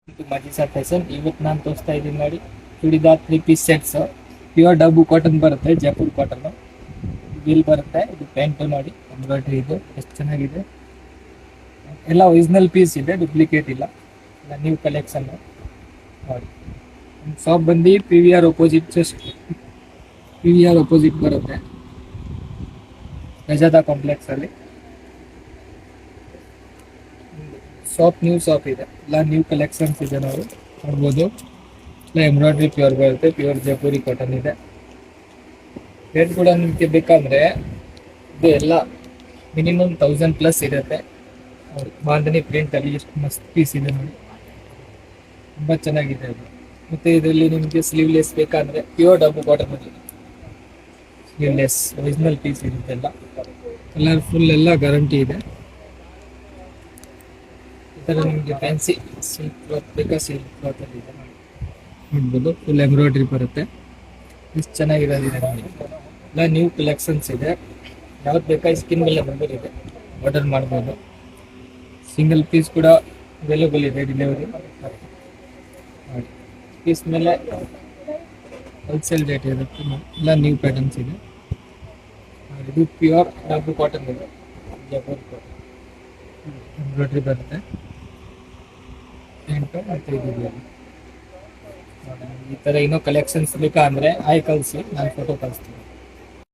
ಮಜೀಸಾ fashion ಇವತ್ತು ನಾನು ತೋರಿಸ್ತಾ ಇದ್ದೀನಿ ನೋಡಿ. ಚೂಡಿದಾರ್ 3 ಪೀಸ್ ಸೆಟ್ಸ್, ಪ್ಯೂರ್ ಡಬ್ಬು ಕಾಟನ್ ಬರುತ್ತೆ, ಜೈಪುರ್ ಕಾಟನ್ ಬಿಲ್ ಬರುತ್ತೆ. ಇದು ಪ್ಯಾಂಟ್ ನೋಡಿ, ಎಂಬ್ರಾಯ್ಡ್ರಿ ಇದು ಎಷ್ಟು ಚೆನ್ನಾಗಿದೆ. ಎಲ್ಲ ಒರಿಜಿನಲ್ ಪೀಸ್ ಇದೆ, ಡೂಪ್ಲಿಕೇಟ್ ಇಲ್ಲ. ಎಲ್ಲ ನ್ಯೂ ಕಲೆಕ್ಷನ್ ನೋಡಿ. ಶಾಪ್ ಬಂದು ಪಿ ವಿ ಆರ್ ಬರುತ್ತೆ, ರಜಾದಾ ಕಾಂಪ್ಲೆಕ್ಸ್ ಅಲ್ಲಿ. ನ್ಯೂ ಶಾಪ್ ಇದೆ, ಎಲ್ಲ ನ್ಯೂ ಕಲೆಕ್ಷನ್ಸ್ ಇದೆ ನಾವು ನೋಡ್ಬೋದು. ಎಲ್ಲ ಎಂಬ್ರಾಯ್ಡ್ರಿ ಪ್ಯೂರ್ ಬರುತ್ತೆ, ಪ್ಯೂರ್ ಜೈಪುರಿ ಕಾಟನ್ ಇದೆ. ರೇಟ್ ಕೂಡ ನಿಮಗೆ ಬೇಕಂದ್ರೆ ಇದು ಎಲ್ಲ ಮಿನಿಮಮ್ 1000+ ಇರುತ್ತೆ. ಬಾಂಧನಿ ಪ್ರಿಂಟ್ ಅಲ್ಲಿ ಎಷ್ಟು ಮಸ್ತ್ ಪೀಸ್ ಇದೆ ನೋಡಿ, ತುಂಬಾ ಚೆನ್ನಾಗಿದೆ ಅದು. ಮತ್ತೆ ಇದರಲ್ಲಿ ನಿಮಗೆ ಸ್ಲೀವ್ಲೆಸ್ ಬೇಕಂದ್ರೆ ಪ್ಯೂರ್ ಡಬ್ಬು ಕಾಟನ್ ಅಲ್ಲಿ ಸ್ಲೀವ್ಲೆಸ್ ಒರಿಜಿನಲ್ ಪೀಸ್ ಇರುತ್ತೆಲ್ಲ, ಕಲರ್ಫುಲ್ ಎಲ್ಲ ಗ್ಯಾರಂಟಿ ಇದೆ. ಈ ಥರ ನಿಮಗೆ ಫ್ಯಾನ್ಸಿ ಸಿಲ್ಕ್ ಕ್ಲಾತ್ ಬೇಕಾ, ಸಿಲ್ಕ್ ಕ್ಲಾತ್ ಅಲ್ಲಿ ಇದೆ ನೋಡ್ಬೋದು. ಫುಲ್ ಎಂಬ್ರಾಯ್ಡ್ರಿ ಬರುತ್ತೆ, ಎಷ್ಟು ಚೆನ್ನಾಗಿರೋದಿದೆ ನೋಡಿ. ಎಲ್ಲ ನ್ಯೂ ಕಲೆಕ್ಷನ್ಸ್ ಇದೆ, ಯಾವ್ದು ಬೇಕಾ ಸ್ಕಿನ್ ಮೇಲೆ ನಂಬರ್ ಇದೆ, ಆರ್ಡರ್ ಮಾಡ್ಬೋದು. ಸಿಂಗಲ್ ಪೀಸ್ ಕೂಡ ಅವೈಲೇಬಲ್ ಇದೆ, ಡೆಲಿವರಿ ನೋಡಿ. ಪೀಸ್ ಮೇಲೆ ಹೋಲ್ಸೇಲ್ ರೇಟ್ ಇರುತ್ತೆ. ಎಲ್ಲ ನ್ಯೂ ಪ್ಯಾಟರ್ನ್ಸ್ ಇದೆ. ಇದು ಪ್ಯೂರ್ ಡಬ್ಬು ಕಾಟನ್ ಇದೆ, ಜೈಪುರ್ ಕಾಟನ್ ಎಂಬ್ರಾಯ್ಡ್ರಿ ಬರುತ್ತೆ. ಪ್ಯಾಂಟು ಮತ್ತು ಇದು ನೋಡಿ. ಈ ಥರ ಇನ್ನೂ ಕಲೆಕ್ಷನ್ಸ್ ಬೇಕಾ ಅಂದರೆ ಕಳಿಸಿ, ನಾನು ಫೋಟೋ ಕಳಿಸ್ತೀನಿ.